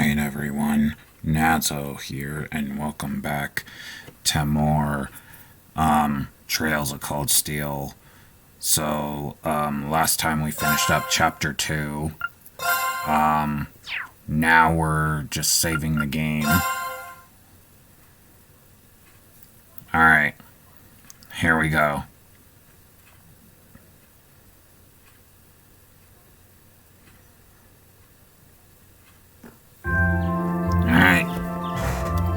Alright, everyone. Nazo here, and welcome back to more Trails of Cold Steel. So, last time we finished up Chapter 2. Now we're just saving the game. Alright. Here we go. Alright.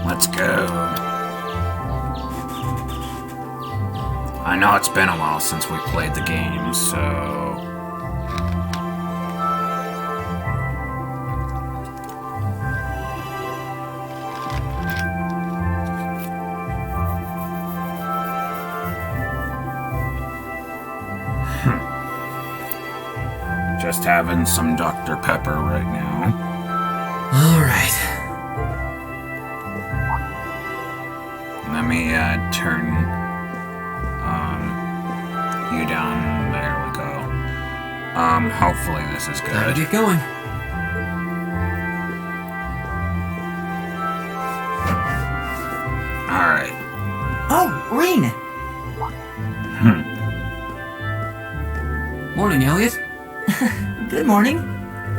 Let's go. I know it's been a while since we played the game, so... Just having some Dr. Pepper right now. Alright. Let me turn you down. There we go. Hopefully this is good. Gotta get going. Alright. Oh, Rain! Morning, Elliot. Good morning.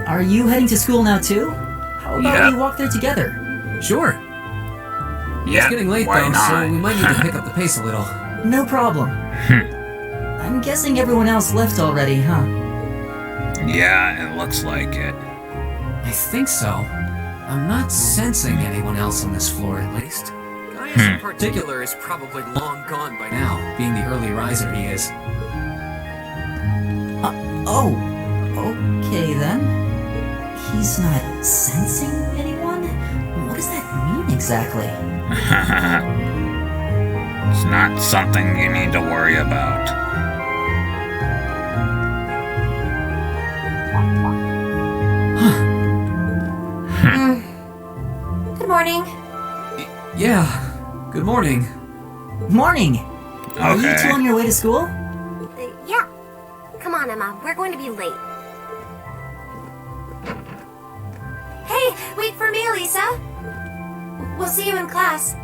Are you heading to school now too? How about Yep. we walk there together? Sure. Yeah, It's getting late why though, not? so we might need to pick up the pace a little. No problem. I'm guessing everyone else left already, huh? Yeah, it looks like it. I think so. I'm not sensing anyone else on this floor, at least. Gaius in particular is probably long gone by now, being the early riser he is. Oh, okay then. He's not sensing anyone? What does that mean exactly? It's not something you need to worry about. Good morning. Yeah, good morning. Morning! Are you Okay. two on your way to school? Yeah. Come on, Emma. We're going to be late. Hey, wait for me, Lisa. We'll see you in class.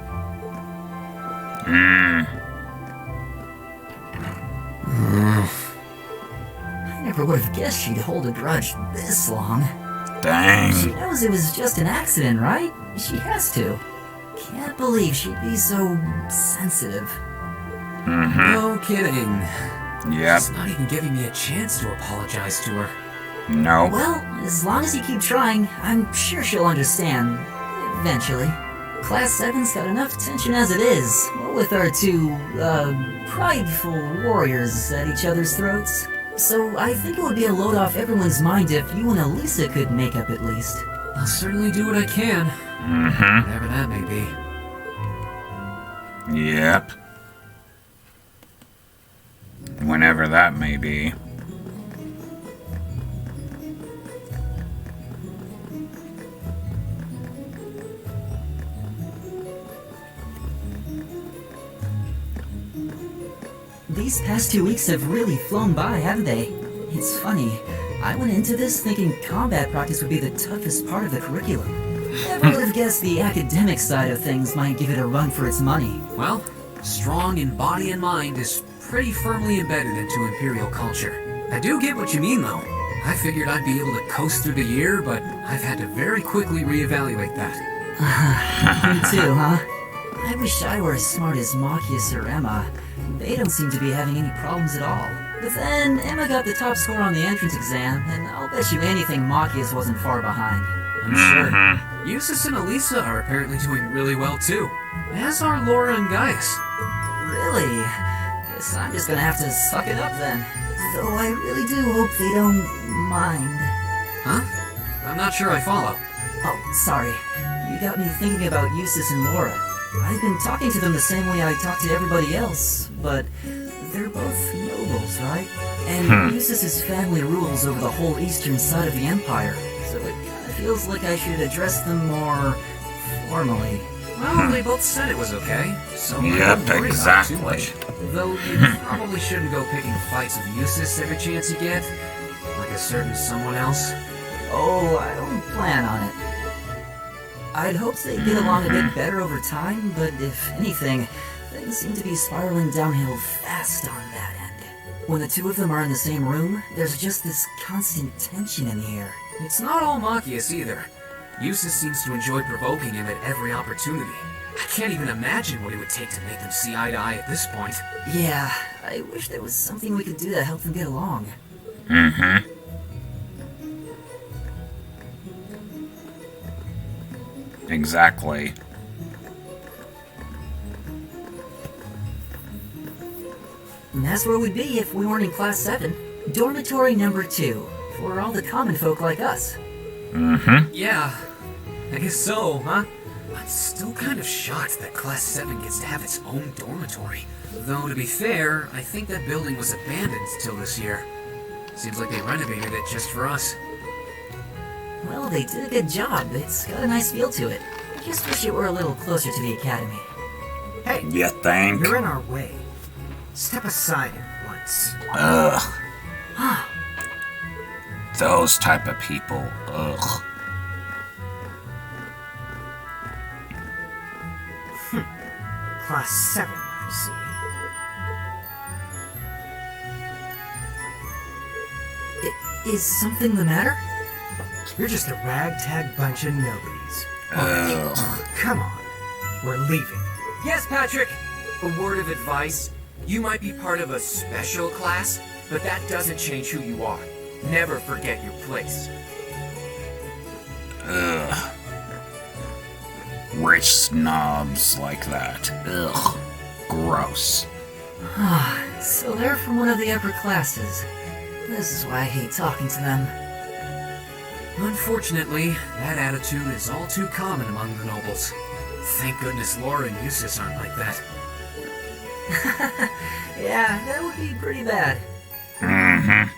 I never would have guessed she'd hold a grudge this long. She Dang. knows it was just an accident, right? She has to. Can't believe she'd be so sensitive. No kidding. Yep. She's not even giving me a chance to apologize to her. Nope. Well, as long as you keep trying, I'm sure she'll understand. Eventually. Class 7's got enough tension as it is, with our two, prideful warriors at each other's throats. So I think it would be a load off everyone's mind if you and Elisa could make up at least. I'll certainly do what I can, whatever that may be. Yep. Whenever that may be. These past 2 weeks have really flown by, haven't they? It's funny. I went into this thinking combat practice would be the toughest part of the curriculum. Never would have guessed the academic side of things might give it a run for its money. Well, strong in body and mind is pretty firmly embedded into Imperial culture. I do get what you mean, though. I figured I'd be able to coast through the year, but I've had to very quickly reevaluate that. You too, huh? I wish I were as smart as Machias or Emma. They don't seem to be having any problems at all. But then, Emma got the top score on the entrance exam, and I'll bet you anything Machias wasn't far behind. I'm sure. Eustace and Elisa are apparently doing really well, too. As are Laura and Gaius. Really? Guess I'm just gonna have to suck it up then. Though I really do hope they don't mind. Huh? I'm not sure I follow. Oh, sorry. You got me thinking about Eustace and Laura. I've been talking to them the same way I talk to everybody else, but they're both nobles, right? And Eustace's family rules over the whole eastern side of the Empire, so it kind of feels like I should address them more formally. Well, they both said it was okay, so I Yep, wouldn't worry about it too exactly. much. Though you probably shouldn't go picking fights with Eustace every chance you get, like a certain someone else. Oh, I don't plan on it. I'd hoped they'd get along a bit better over time, but if anything, things seem to be spiraling downhill fast on that end. When the two of them are in the same room, there's just this constant tension in the air. It's not all Machias either. Eustace seems to enjoy provoking him at every opportunity. I can't even imagine what it would take to make them see eye to eye at this point. Yeah, I wish there was something we could do to help them get along. Mm-hmm. Exactly. And that's where we'd be if we weren't in Class 7. Dormitory number 2, for all the common folk like us. Mm-hmm. Yeah, I guess so, huh? I'm still kind of shocked that Class 7 gets to have its own dormitory. Though, to be fair, I think that building was abandoned till this year. Seems like they renovated it just for us. Well, they did a good job. It's got a nice feel to it. I just wish it were a little closer to the academy. Hey, You think? you're in our way. Step aside at once. Ugh. Those type of people. Ugh. Class 7, I see. Is something the matter? You're just a ragtag bunch of nobodies. Ugh. Come on. We're leaving. Yes, Patrick! A word of advice. You might be part of a special class, but that doesn't change who you are. Never forget your place. Ugh. Rich snobs like that. Ugh. Gross. So they're from one of the upper classes. This is why I hate talking to them. Unfortunately, that attitude is all too common among the nobles. Thank goodness Laura and Eustace aren't like that. Yeah, that would be pretty bad. Mm-hmm.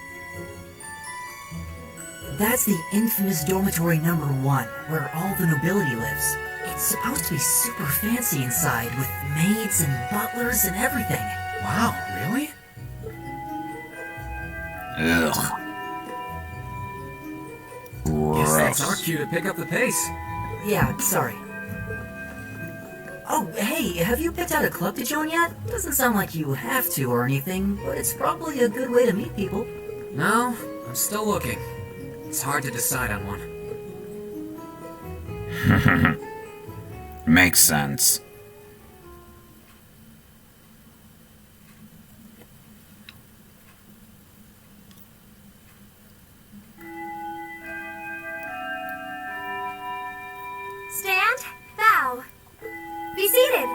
That's the infamous dormitory number 1, where all the nobility lives. It's supposed to be super fancy inside, with maids and butlers and everything. Wow, really? Ugh. Guess that's our Gross. cue to pick up the pace. Yeah, sorry. Oh, hey, have you picked out a club to join yet? Doesn't sound like you have to or anything, but it's probably a good way to meet people. No, I'm still looking. It's hard to decide on one. Makes sense. Stand, bow. Be seated.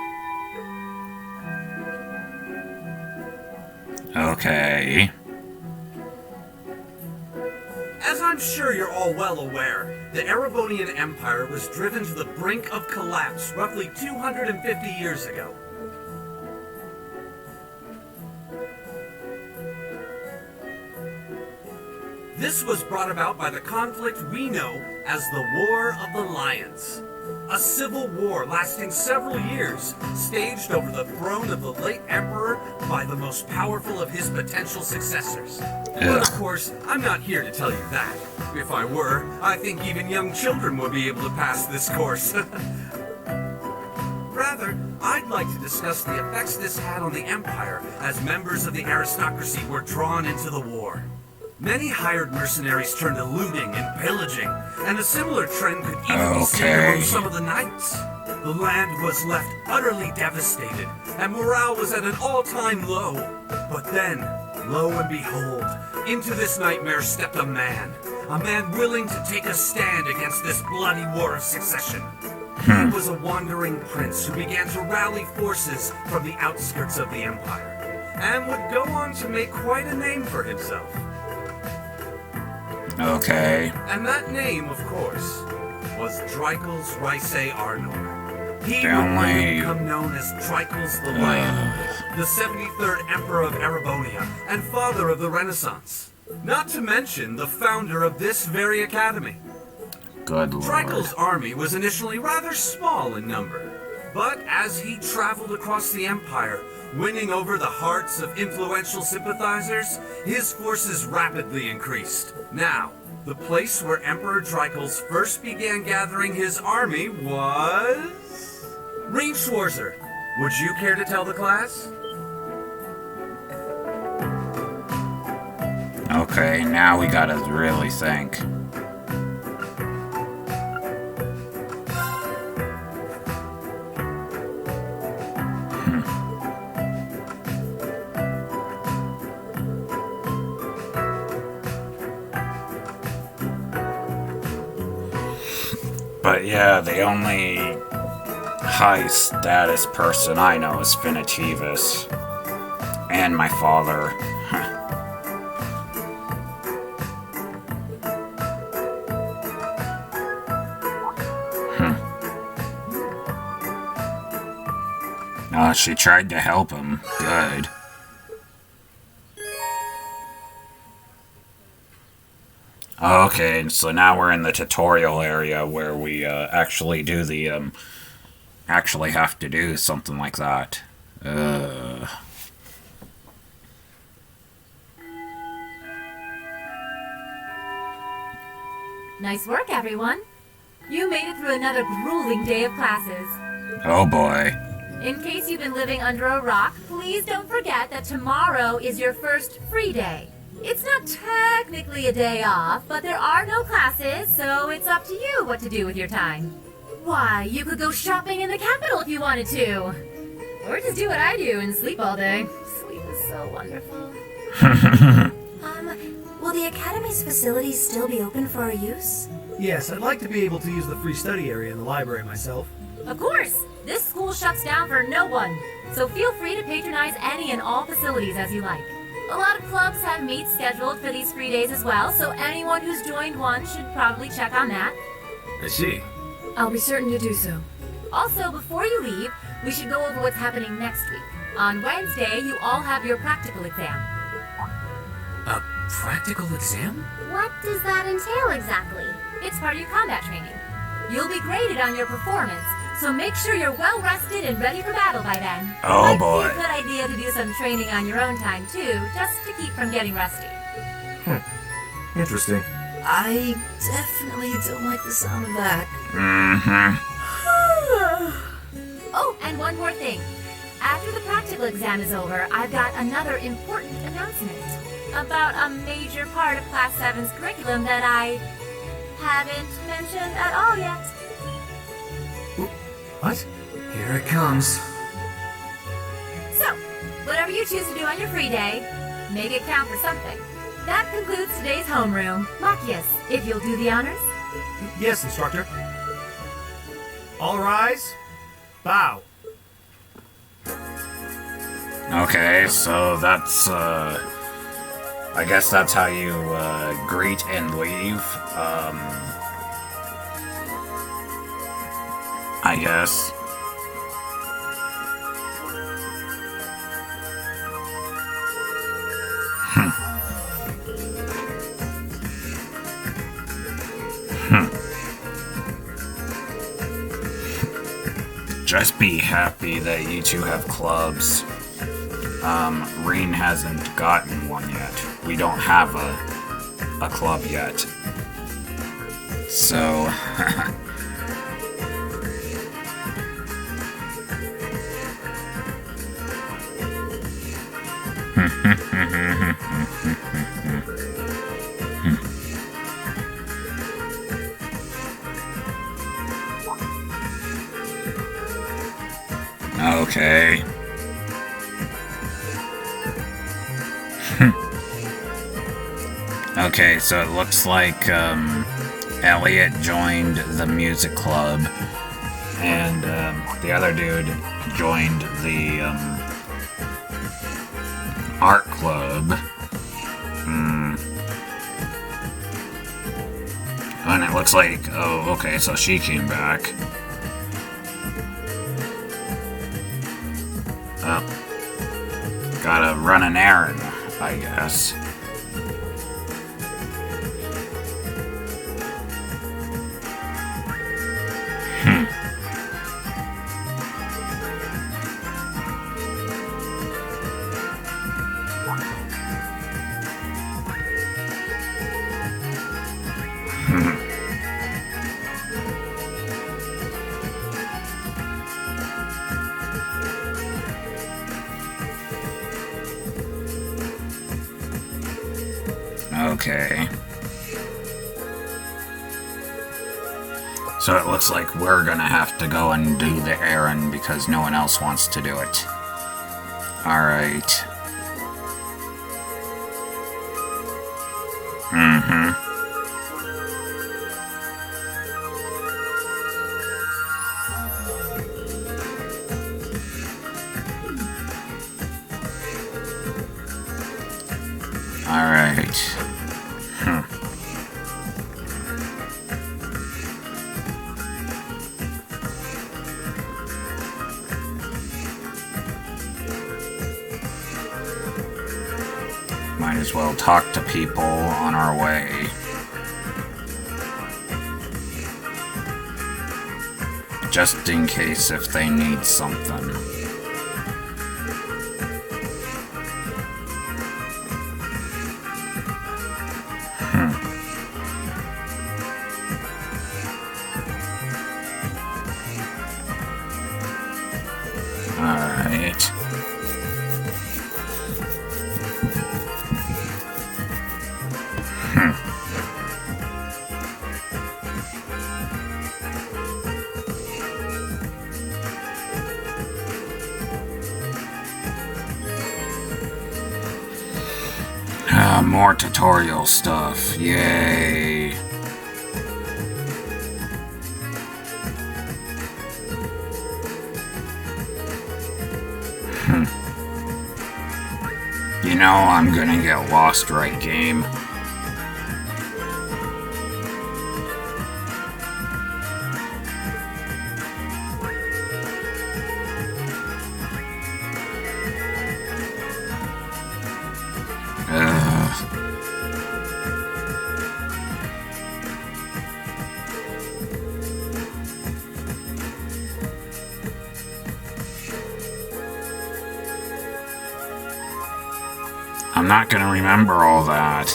Okay. As I'm sure you're all well aware, the Erebonian Empire was driven to the brink of collapse roughly 250 years ago. This was brought about by the conflict we know as the War of the Lions. A civil war lasting several years, staged over the throne of the late emperor by the most powerful of his potential successors. But of course, I'm not here to tell you that. If I were, I think even young children would be able to pass this course. Rather, I'd like to discuss the effects this had on the empire as members of the aristocracy were drawn into the war. Many hired mercenaries turned to looting and pillaging, and a similar trend could even be seen among some of the knights. The land was left utterly devastated, and morale was at an all-time low. But then, lo and behold, into this nightmare stepped a man willing to take a stand against this bloody war of succession. He was a wandering prince who began to rally forces from the outskirts of the empire, and would go on to make quite a name for himself. Okay. And that name, of course, was Drykels Rysei Arnor. He would Family. become known as Drykels the Lion, the 73rd Emperor of Erebonia, and father of the Renaissance. Not to mention the founder of this very academy. Good lord. Drykels' army was initially rather small in number, but as he traveled across the empire, winning over the hearts of influential sympathizers, his forces rapidly increased. Now, The place where Emperor Dreichels first began gathering his army was... Reem Schwarzer, would you care to tell the class? Okay, now we gotta really think. But yeah, the only high status person I know is Finitivus. And my father. She tried to help him. Good. Okay, so now we're in the tutorial area where we actually do the actually have to do something like that. Nice work, everyone. You made it through another grueling day of classes. Oh boy. In case you've been living under a rock, please don't forget that tomorrow is your first free day. It's not technically a day off, but there are no classes, so it's up to you what to do with your time. Why, you could go shopping in the capital if you wanted to. Or just do what I do and sleep all day. Sleep is so wonderful. Will the Academy's facilities still be open for our use? Yes, I'd like to be able to use the free study area in the library myself. Of course! This school shuts down for no one, so feel free to patronize any and all facilities as you like. A lot of clubs have meets scheduled for these free days as well, so anyone who's joined one should probably check on that. I see. I'll be certain to do so. Also, before you leave, we should go over what's happening next week. On Wednesday, you all have your practical exam. A practical exam? What does that entail exactly? It's part of your combat training. You'll be graded on your performance, so make sure you're well rested and ready for battle by then. Oh boy. Might be a good idea to do some training on your own time too, just to keep from getting rusty. Interesting. I definitely don't like the sound of that. Oh, and one more thing. After the practical exam is over, I've got another important announcement about a major part of Class 7's curriculum that I haven't mentioned at all yet. What? Here it comes. So, whatever you choose to do on your free day, make it count for something. That concludes today's homeroom. Machias, if you'll do the honors. Yes, instructor. All rise. Bow. Okay, so that's, I guess that's how you, greet and leave. I guess. Just be happy that you two have clubs. Reen hasn't gotten one yet. We don't have a club yet. So... Okay. Okay, so it looks like Elliot joined the music club, and the other dude joined the art club. And it looks like, oh, okay, so she came back. Gotta run an errand, I guess. Okay. So it looks like we're gonna have to go and do the errand because no one else wants to do it. Alright. Alright. Might as well talk to people on our way. Just in case if they need something. Alright. More tutorial stuff. Yay. You know I'm gonna get lost, right, game? I'm not gonna remember all that.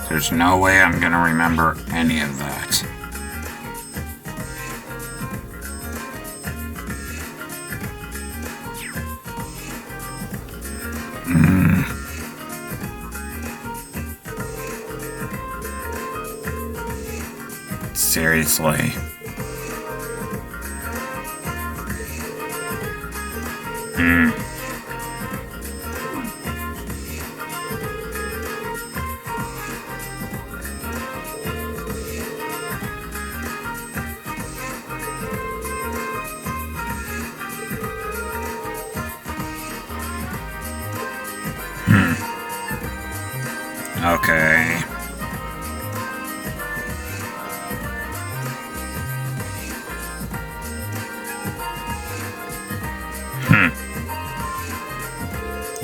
There's no way I'm gonna remember any of that. Seriously. Okay.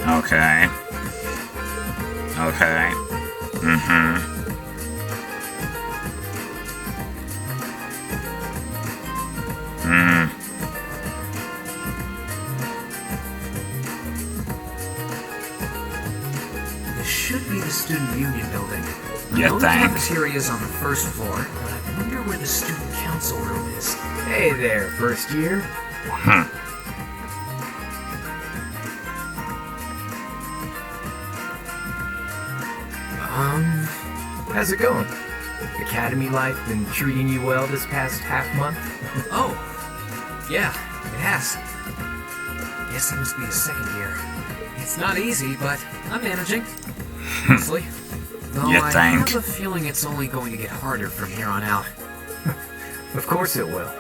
Okay. Okay. This should be the Student Union building. Yeah, The thanks. cafeteria is on the first floor, but I wonder where the Student Council room is. Hey there, first year. How's it going? Academy life been treating you well this past half month? Oh, yeah, it has. Guess it must be a second year. It's not easy, but I'm managing. Mostly. Though You I think? have a feeling it's only going to get harder from here on out. Of course it will.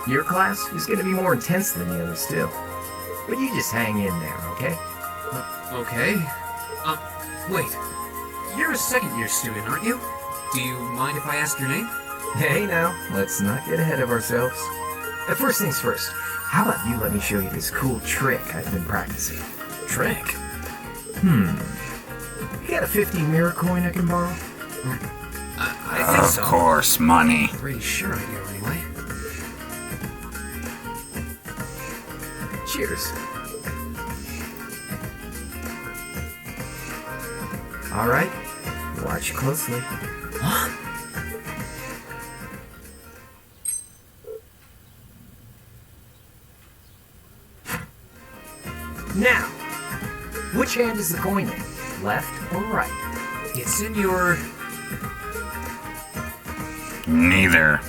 Your class is going to be more intense than the others still. But you just hang in there, okay? Okay. Wait. You're a second-year student, aren't you? Do you mind if I ask your name? Hey now, let's not get ahead of ourselves. First things first, how about you let me show you this cool trick I've been practicing? Trick? You got a 50 mirror coin I can borrow? I think Of so. course, money. Pretty sure I do, anyway. Cheers. Alright, watch closely. Now, which hand is the coin in? Left or right? It's in your... Neither.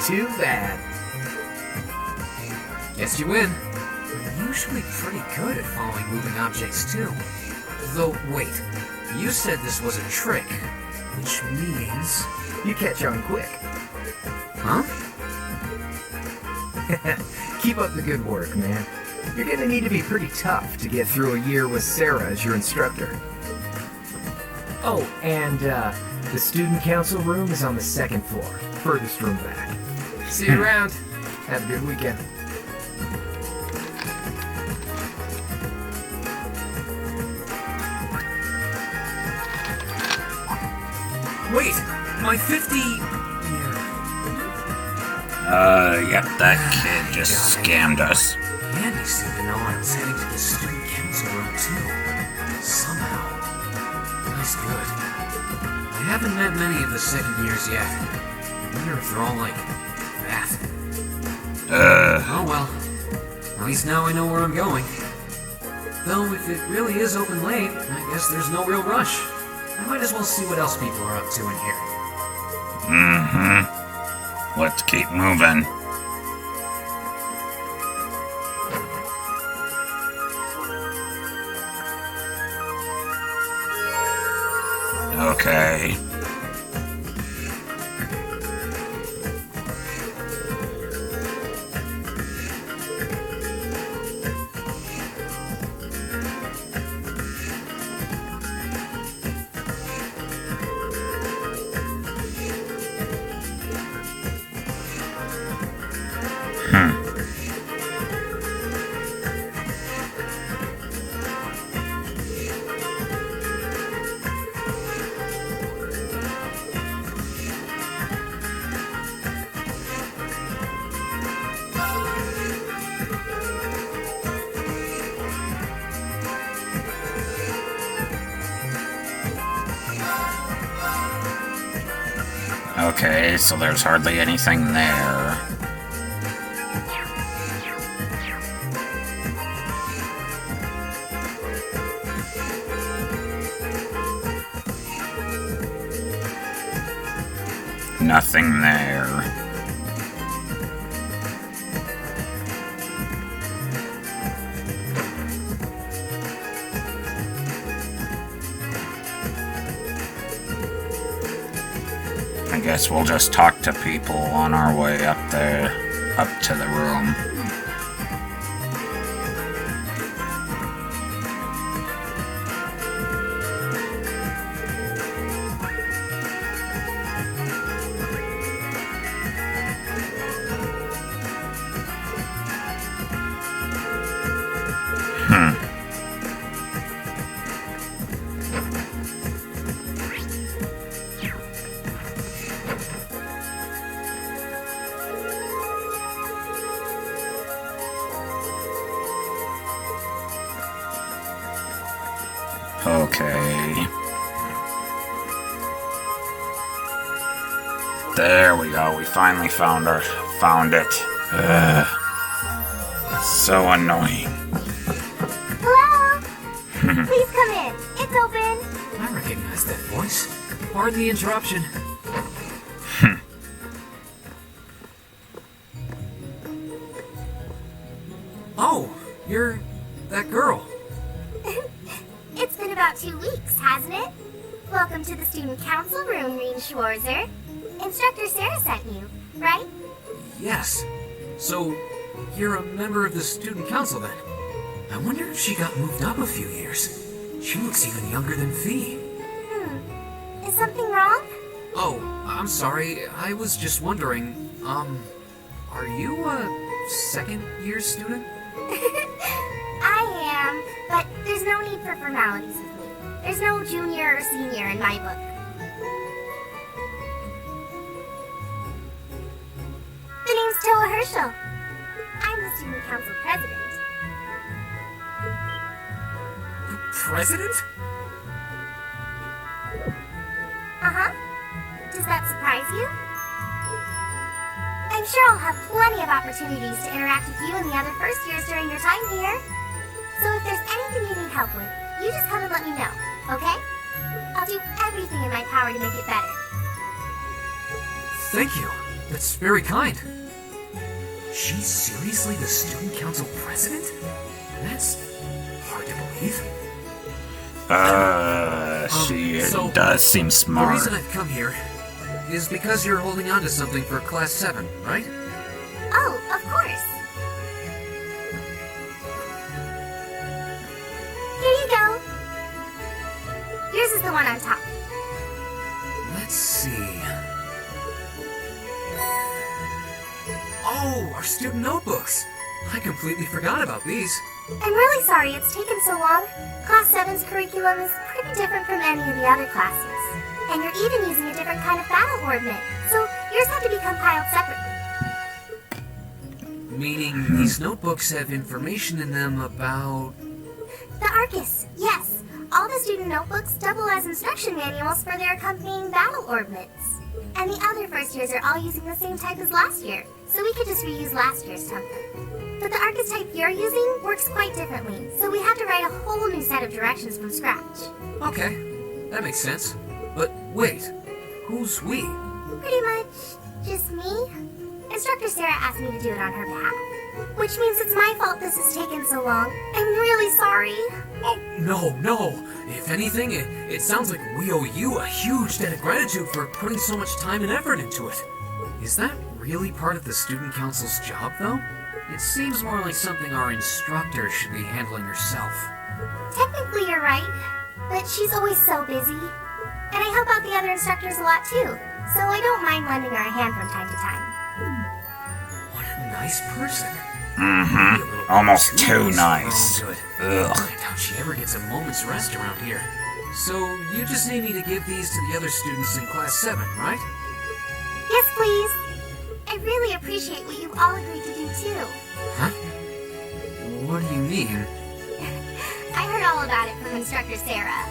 Too bad. Guess you win. I'm usually pretty good at following moving objects, too. Though, wait. You said this was a trick, which means... You catch on quick. Huh? Keep up the good work, man. You're gonna need to be pretty tough to get through a year with Sarah as your instructor. Oh, and the student council room is on the second floor, furthest room back. See you around. Have a good weekend. Wait, my 50... Yep, that kid just scammed us. Andy seemed to know I was heading to the student council room, too. Somehow. That's good. I haven't met many of the second years yet. I wonder if they're all like that. Oh well. At least now I know where I'm going. Though if it really is open late, I guess there's no real rush. I might as well see what else people are up to in here. Mm-hmm. Let's keep moving. Okay. Okay, so there's hardly anything there. Nothing there. I guess we'll just talk to people on our way up there, up to the room. Okay. There we go. We finally found it. So annoying. Hello? Please come in. It's open. I recognize that voice. Pardon the interruption. Oh, you're that girl. It's been about 2 weeks, hasn't it? Welcome to the student council room, Reen Schwarzer. Instructor Sarah sent you, right? Yes. So, you're a member of the student council then? I wonder if she got moved up a few years. She looks even younger than Fee. Is something wrong? Oh, I'm sorry. I was just wondering, are you a second-year student? I am, but there's no need for formalities with me. There's no junior or senior in my book. The name's Toa Herschel. I'm the student council president. President? Uh-huh. Does that surprise you? I'm sure I'll have plenty of opportunities to interact with you and the other first years during your time here. So if there's anything you need help with, you just come and let me know, okay? I'll do everything in my power to make it better. Thank you. That's very kind. She's seriously the student council president? That's hard to believe. She so does seem The smart. reason I've come here is because you're holding on to something for Class 7, right? Oh, of course. Here you go. Yours is the one on top. Let's see. Oh, our student notebooks. I completely forgot about these. I'm really sorry it's taken so long. Class 7's curriculum is pretty different from any of the other classes. And you're even using a different kind of battle ordnance, so yours had to be compiled separately. Meaning these notebooks have information in them about... The Arcus, yes. All the student notebooks double as instruction manuals for their accompanying battle ordnance. And the other first years are all using the same type as last year, so we could just reuse last year's template. But the Arcus type you're using works quite differently, so we had to write a whole new set of directions from scratch. Okay, that makes sense. But wait, who's we? Pretty much just me. Instructor Sarah asked me to do it on her behalf, which means it's my fault this has taken so long. I'm really sorry. Oh, no. If anything, it sounds like we owe you a huge debt of gratitude for putting so much time and effort into it. Is that really part of the student council's job, though? It seems more like something our instructor should be handling herself. Technically, you're right, but she's always so busy. And I help out the other instructors a lot too, so I don't mind lending her a hand from time to time. What a nice person. Mm-hmm. Almost too nice. Ugh. Ugh. I doubt she ever gets a moment's rest around here. So, you just need me to give these to the other students in Class 7, right? Yes, please. I really appreciate what you've all agreed to do too. Huh? What do you mean? I heard all about it from Instructor Sarah.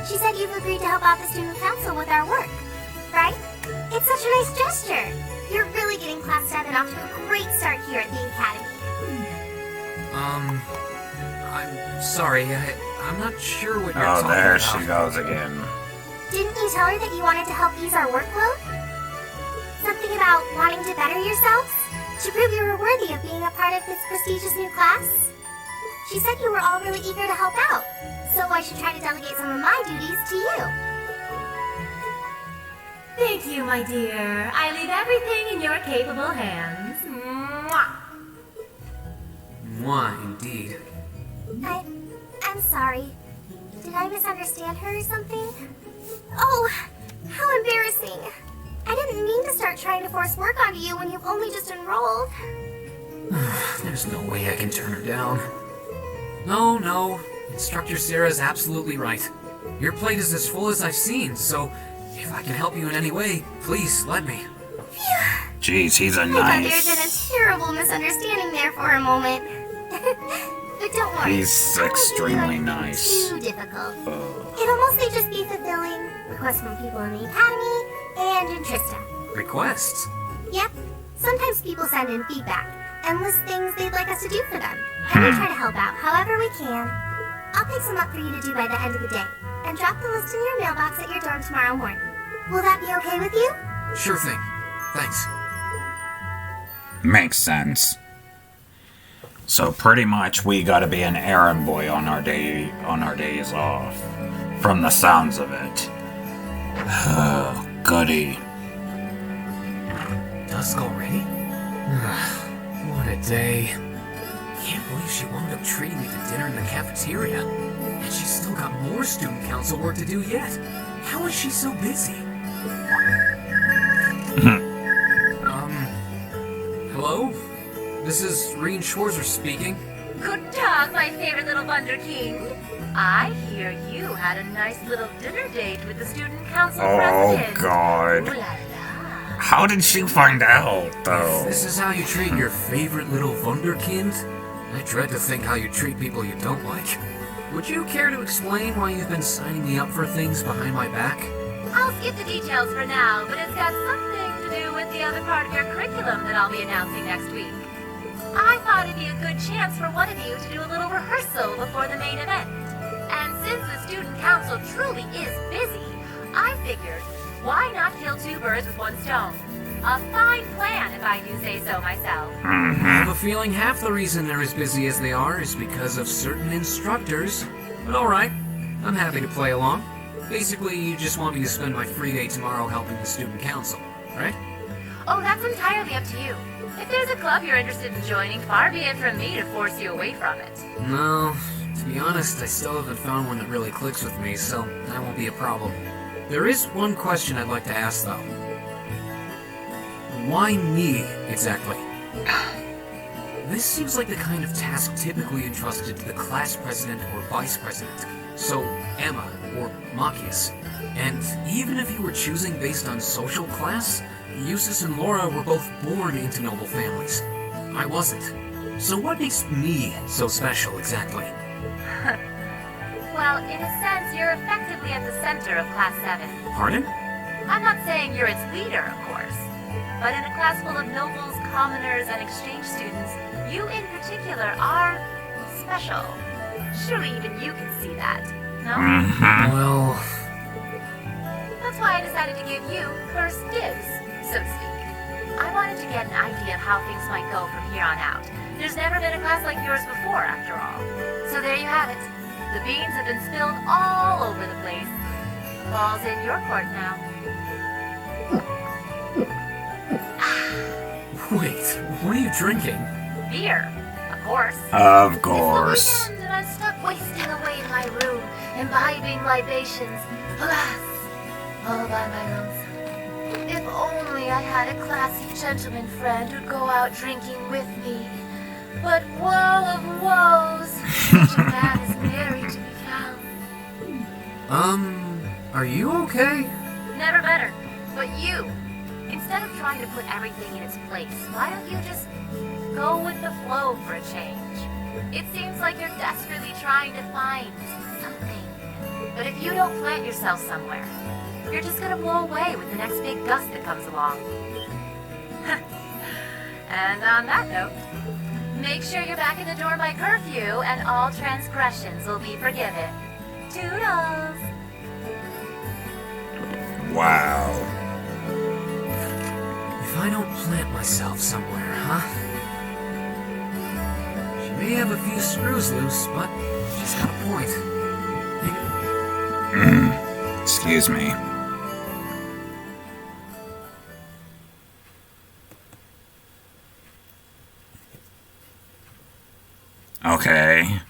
She said you've agreed to help out the student council with our work, right? It's such a nice gesture. You're really getting Class 7 off to a great start here at the Academy. I'm sorry, I'm not sure what you're Oh, talking there about. she goes again. Didn't you tell her that you wanted to help ease our workload? Something about wanting to better yourselves? To prove you were worthy of being a part of this prestigious new class? She said you were all really eager to help out, so I should try to delegate some of my duties to you. Thank you, my dear. I leave everything in your capable hands. Mwah! Mwah, indeed. I'm sorry. Did I misunderstand her or something? Oh, how embarrassing. I didn't mean to start trying to force work onto you when you've only just enrolled. There's no way I can turn her down. No. Instructor Sarah's absolutely right. Your plate is as full as I've seen, so if I can help you in any way, please let me. Jeez, he's a I thought there had nice. been a terrible misunderstanding there for a moment. But don't worry. He's I won't do extremely anything nice. Too difficult. It'll mostly just be fulfilling requests from people in the Academy and in Trista. Requests? Yep. Sometimes people send in feedback and list things they'd like us to do for them. And we try to help out however we can. I'll pick some up for you to do by the end of the day and drop the list in your mailbox at your dorm tomorrow morning. Will that be okay with you? Sure thing. Thanks. Makes sense. So pretty much we gotta be an errand boy on our days off. From the sounds of it. Oh, goody. Dusk already? What a day. Can't believe she wound up treating me to dinner in the cafeteria. And she's still got more student council work to do yet. How is she so busy? Hello? This is Reen Schwarzer speaking. Guten Tag, my favorite little Wunderkind. I hear you had a nice little dinner date with the student council Oh, president. God. Ooh la la. How did she find out, If though? this is how you treat your favorite little Wunderkind, I dread to think how you treat people you don't like. Would you care to explain why you've been signing me up for things behind my back? I'll skip the details for now, but it's got something to do with the other part of your curriculum that I'll be announcing next week. I thought thought it'd be a good chance for one of you to do a little rehearsal before the main event. And since the student council truly is busy, I figured, why not kill two birds with one stone? A fine plan, if I do say so myself. I have a feeling half the reason they're as busy as they are is because of certain instructors. But alright, I'm happy to play along. Basically, you just want me to spend my free day tomorrow helping the student council, right? Oh, that's entirely up to you. If there's a club you're interested in joining, far be it from me to force you away from it. No, to be honest, I still haven't found one that really clicks with me, so that won't be a problem. There is one question I'd like to ask, though. Why me, exactly? This seems like the kind of task typically entrusted to the class president or vice president. So, Emma, or Machias. And even if you were choosing based on social class, Eustace and Laura were both born into noble families. I wasn't. So what makes me so special, exactly? Well, in a sense, you're effectively at the center of Class 7. Pardon? I'm not saying you're its leader, of course. But in a class full of nobles, commoners, and exchange students, you in particular are special. Surely even you can see that, no? Well... That's why I decided to give you first dibs, so to speak. I wanted to get an idea of how things might go from here on out. There's never been a class like yours before, after all. So there you have it. The beans have been spilled all over the place. Ball's in your court now. Wait, what are you drinking? Beer, of course. Of course. It's the weekend and I'm stuck wasting away in my room, imbibing libations. Alas, all by my lonesome. If only I had a classy gentleman friend who'd go out drinking with me. But woe of woes, such a man is nary to be found. Are you okay? Never better. But you, instead of trying to put everything in its place, why don't you just go with the flow for a change? It seems like you're desperately trying to find something. But if you don't plant yourself somewhere, you're just gonna blow away with the next big gust that comes along. And on that note, make sure you're back in the door by curfew and all transgressions will be forgiven. Toodles! Wow. If I don't plant myself somewhere, huh? She may have a few screws loose, but she's got a point. Excuse me. Okay.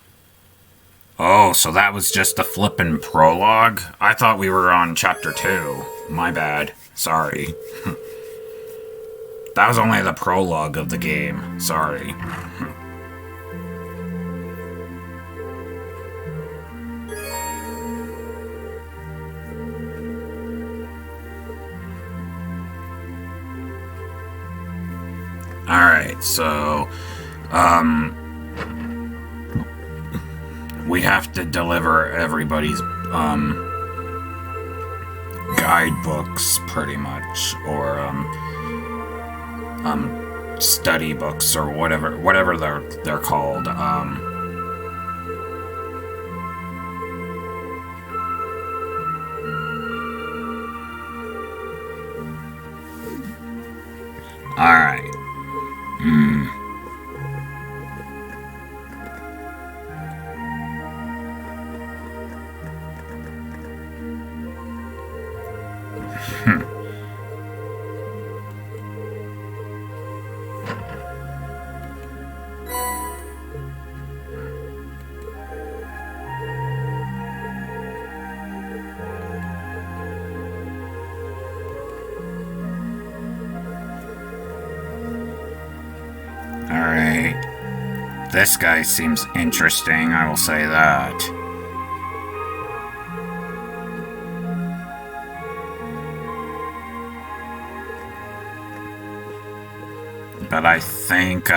Oh, so that was just the flippin' prologue? I thought we were on chapter 2. My bad. Sorry. That was only the prologue of the game. Sorry. Alright, so, we have to deliver everybody's, guidebooks, pretty much, or, study books, or whatever they're called, Alright. Alright. This guy seems interesting, I will say that. But I think,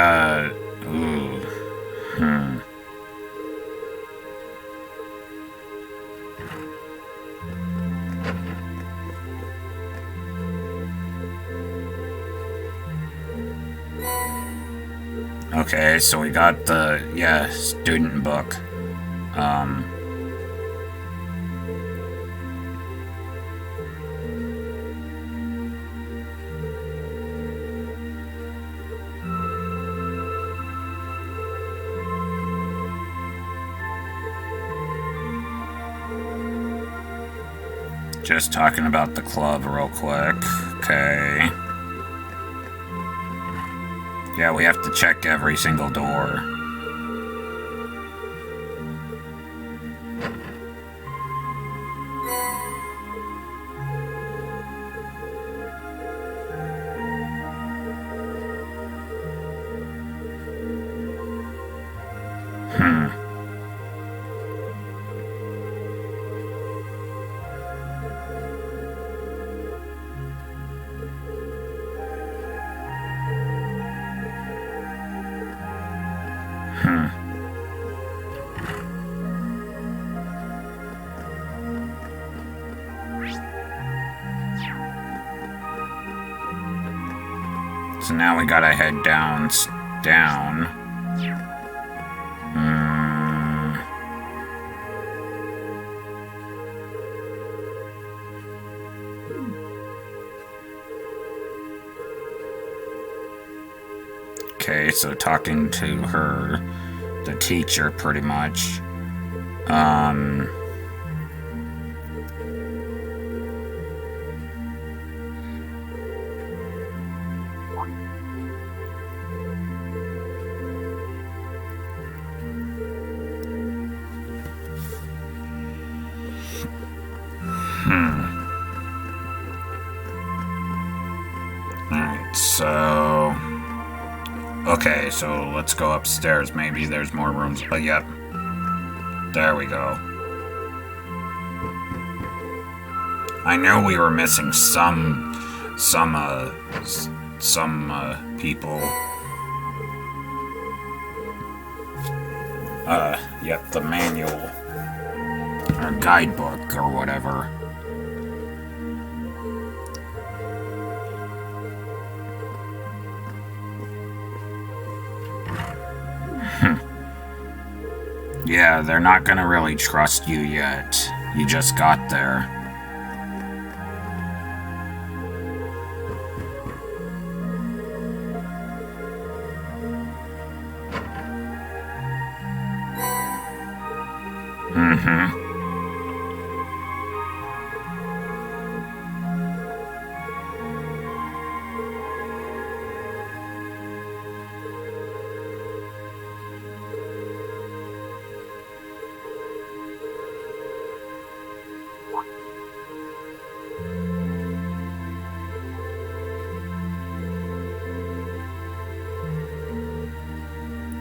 Okay, so we got the, student book. Just talking about the club real quick. Okay. Yeah, we have to check every single door. So now we gotta head down. Okay, so talking to her, the teacher, pretty much. Alright, so... Okay, so let's go upstairs. Maybe there's more rooms. Oh, yep. There we go. I know we were missing some people. Yep, the manual. Or guidebook, or whatever. Yeah, they're not gonna really trust you yet. You just got there.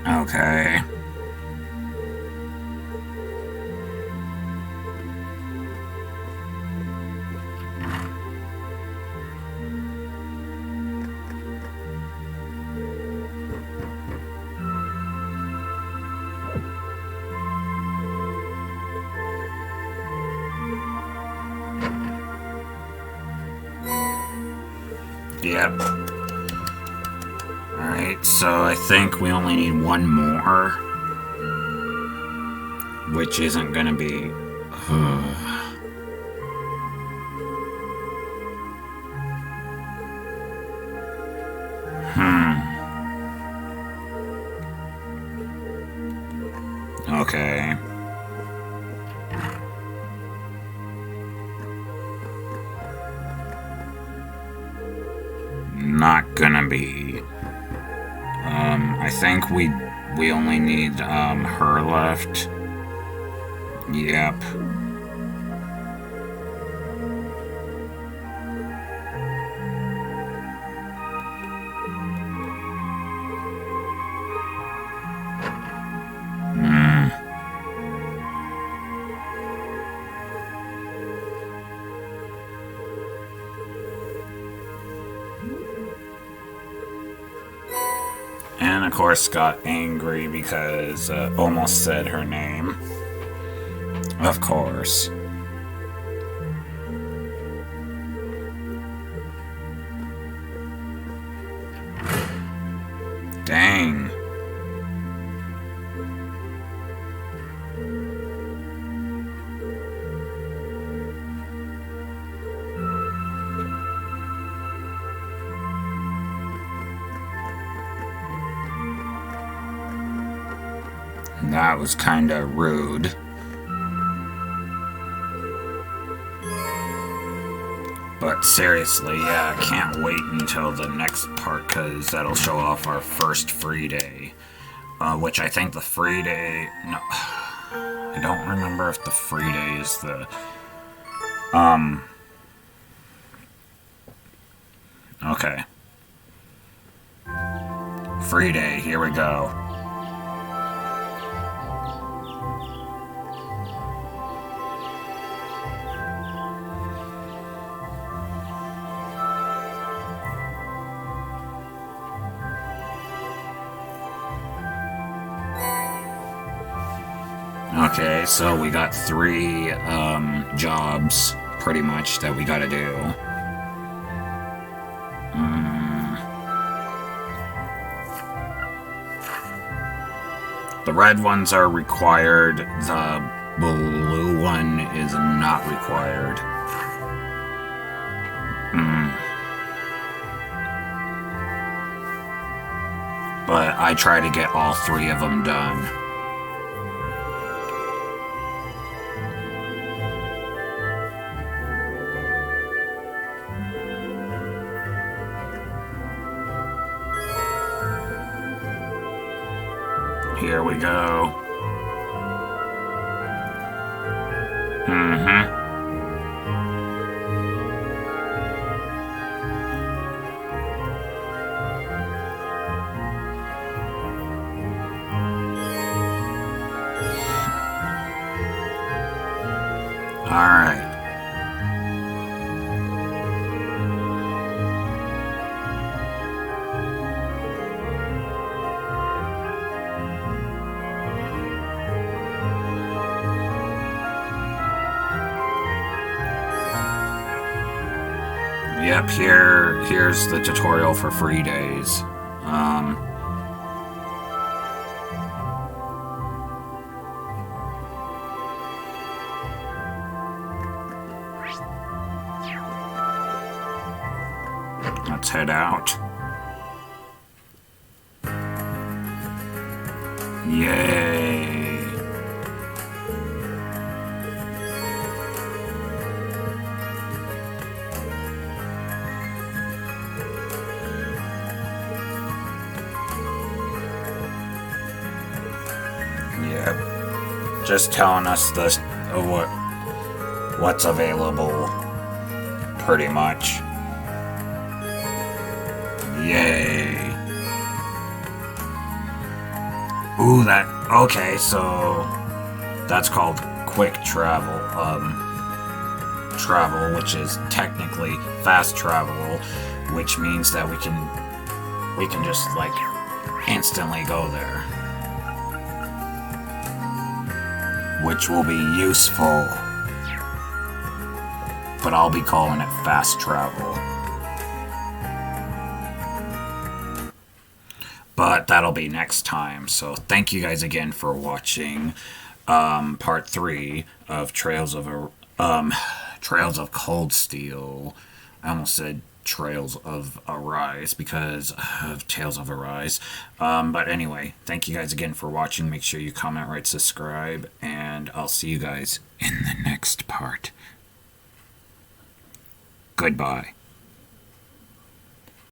Okay. Yep. Alright, so I think we only need one more. Which isn't gonna be... Okay. Not gonna be. I think we only need her left. Yep. And of course got angry because almost said her name. Of course. Dang. That was kinda rude. But seriously, yeah, I can't wait until the next part, because that'll show off our first free day. Which I think the free day... No, I don't remember if the free day is the... Okay. Free day, here we go. Okay, so we got 3 jobs, pretty much, that we gotta do. The red ones are required, the blue one is not required. But I try to get all 3 of them done. Here we go. Alright. Yep, here's the tutorial for free days. Let's head out. Yay! Yep. Just telling us what's available, pretty much. Yay. Ooh, okay, so that's called quick travel. Travel, which is technically fast travel, which means that we can just, like, instantly go there. Which will be useful. But I'll be calling it fast travel. But that'll be next time. So thank you guys again for watching part 3 of Trails of Cold Steel. I almost said Trails of Arise because of Tales of Arise. But anyway, thank you guys again for watching. Make sure you comment, rate, subscribe, and I'll see you guys in the next part. Goodbye.